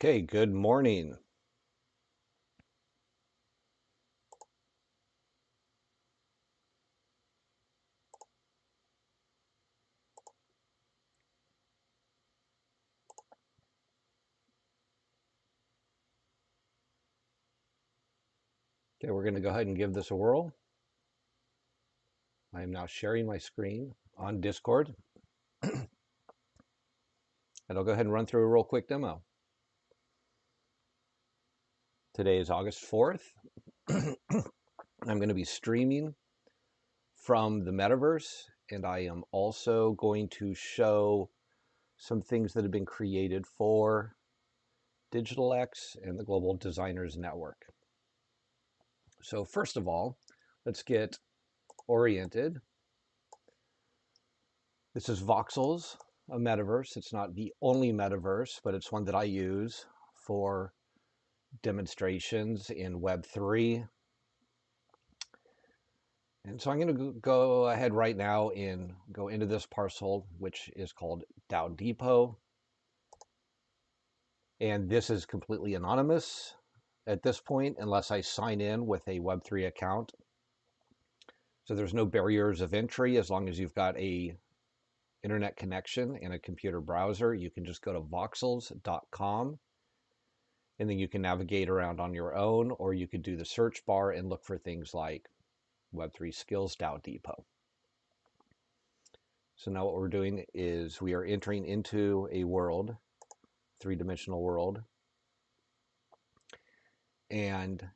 Okay, good morning. Okay, we're going to go ahead and give this a whirl. I am now sharing my screen on Discord, and I'll go ahead and run through a real quick demo. Today is August 4th. I'm going to be streaming from the metaverse, and I am also going to show some things that have been created for Digital X and the Global Designers Network. So first of all, let's get oriented. This is Voxels, a metaverse. It's not the only metaverse, but it's one that I use for demonstrations in Web3. And so I'm going to go ahead right now and go into this parcel, which is called DAO Depot. And this is completely anonymous at this point, unless I sign in with a Web3 account. So there's no barriers of entry as long as you've got a internet connection and a computer browser. You can just go to voxels.com, and then you can navigate around on your own, or you could do the search bar and look for things like Web3 Skills DAO Depot. So now what we're doing is we are entering into a world, three-dimensional world, and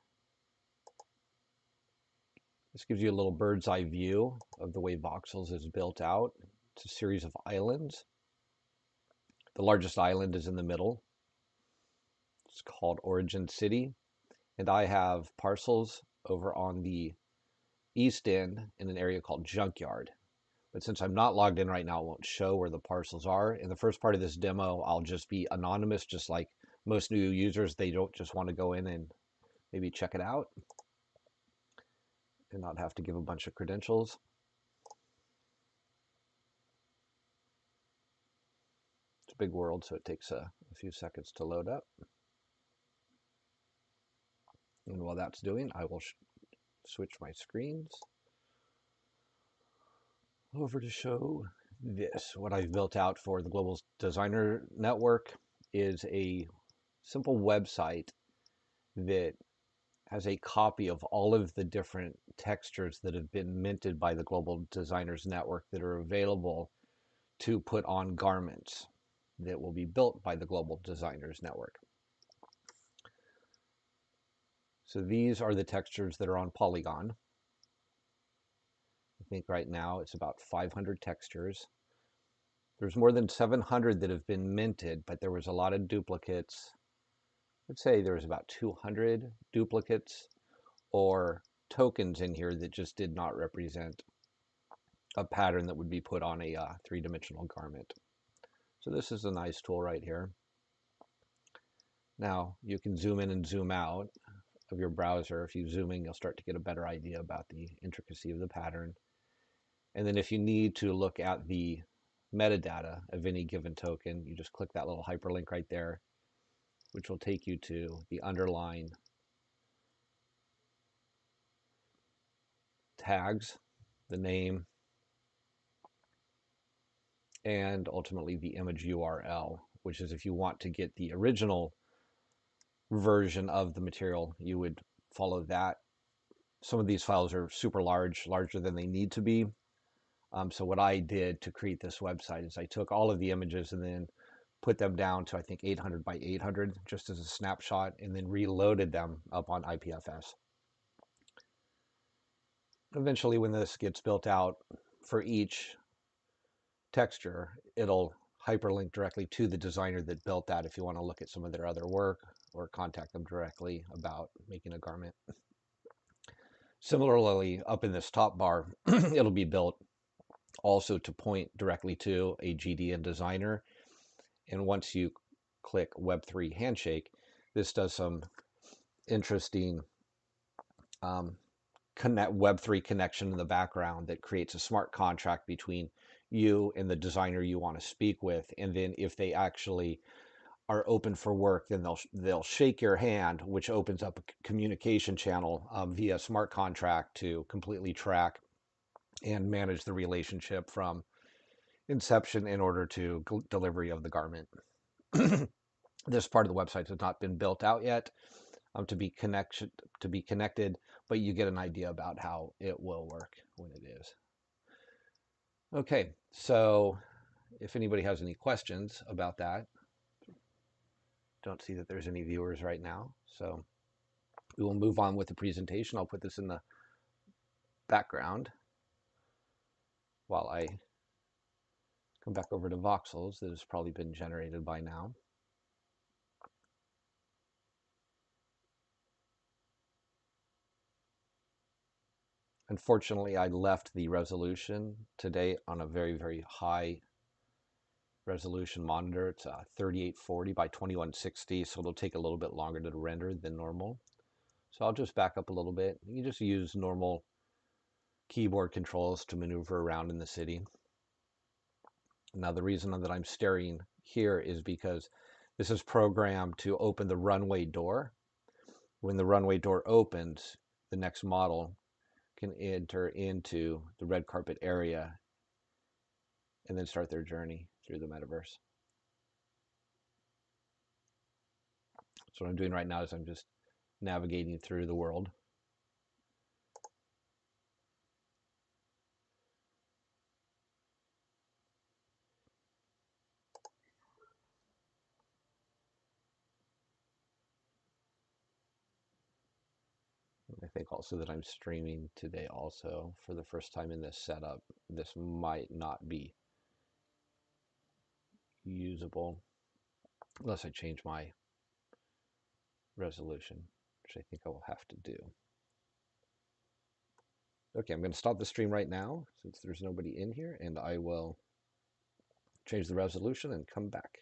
this gives you a little bird's eye view of the way Voxels is built out. It's a series of islands. The largest island is in the middle. It's called Origin City, and I have parcels over on the east end in an area called Junkyard. But since I'm not logged in right now, it won't show where the parcels are. In the first part of this demo, I'll just be anonymous, just like most new users. They don't just want to go in and maybe check it out and not have to give a bunch of credentials. It's a big world, so it takes a few seconds to load up. And while that's doing, I will switch my screens over to show this. What I've built out for the Global Designer Network is a simple website that has a copy of all of the different textures that have been minted by the Global Designers Network that are available to put on garments that will be built by the Global Designers Network. So these are the textures that are on Polygon. I think right now it's about 500 textures. There's more than 700 that have been minted, but there was a lot of duplicates. Let's say there's about 200 duplicates or tokens in here that just did not represent a pattern that would be put on a three-dimensional garment. So this is a nice tool right here. Now you can zoom in and zoom out of your browser. If you zoom in, you'll start to get a better idea about the intricacy of the pattern. And then if you need to look at the metadata of any given token, you just click that little hyperlink right there, which will take you to the underlying tags, the name, and ultimately the image URL, which is if you want to get the original version of the material, you would follow that. Some of these files are super large, larger than they need to be. So what I did to create this website is I took all of the images and then put them down to, I think, 800 by 800 just as a snapshot, and then reloaded them up on IPFS. Eventually, when this gets built out for each texture, it'll hyperlink directly to the designer that built that if you want to look at some of their other work or contact them directly about making a garment. Similarly, up in this top bar, it'll be built also to point directly to a GD and designer. And once you click Web3 Handshake, this does some interesting Web3 connection in the background that creates a smart contract between you and the designer you want to speak with. And then if they actually are open for work, then they'll shake your hand, which opens up a communication channel via smart contract to completely track and manage the relationship from inception in order to delivery of the garment. This part of the website has not been built out yet to be connected, but you get an idea about how it will work when it is. Okay, so if anybody has any questions about that, don't see that there's any viewers right now, so we will move on with the presentation. I'll put this in the background while I come back over to voxels that has probably been generated by now. Unfortunately, I left the resolution today on a very, very high resolution monitor. It's 3840 by 2160, so it'll take a little bit longer to render than normal. So I'll just back up a little bit. You can just use normal keyboard controls to maneuver around in the city. Now, the reason that I'm staring here is because this is programmed to open the runway door. When the runway door opens, the next model can enter into the red carpet area and then start their journey through the metaverse. So what I'm doing right now is I'm just navigating through the world. I think also that I'm streaming today also for the first time in this setup. This might not be usable unless I change my resolution, which I think I will have to do. Okay, I'm going to stop the stream right now since there's nobody in here, and I will change the resolution and come back.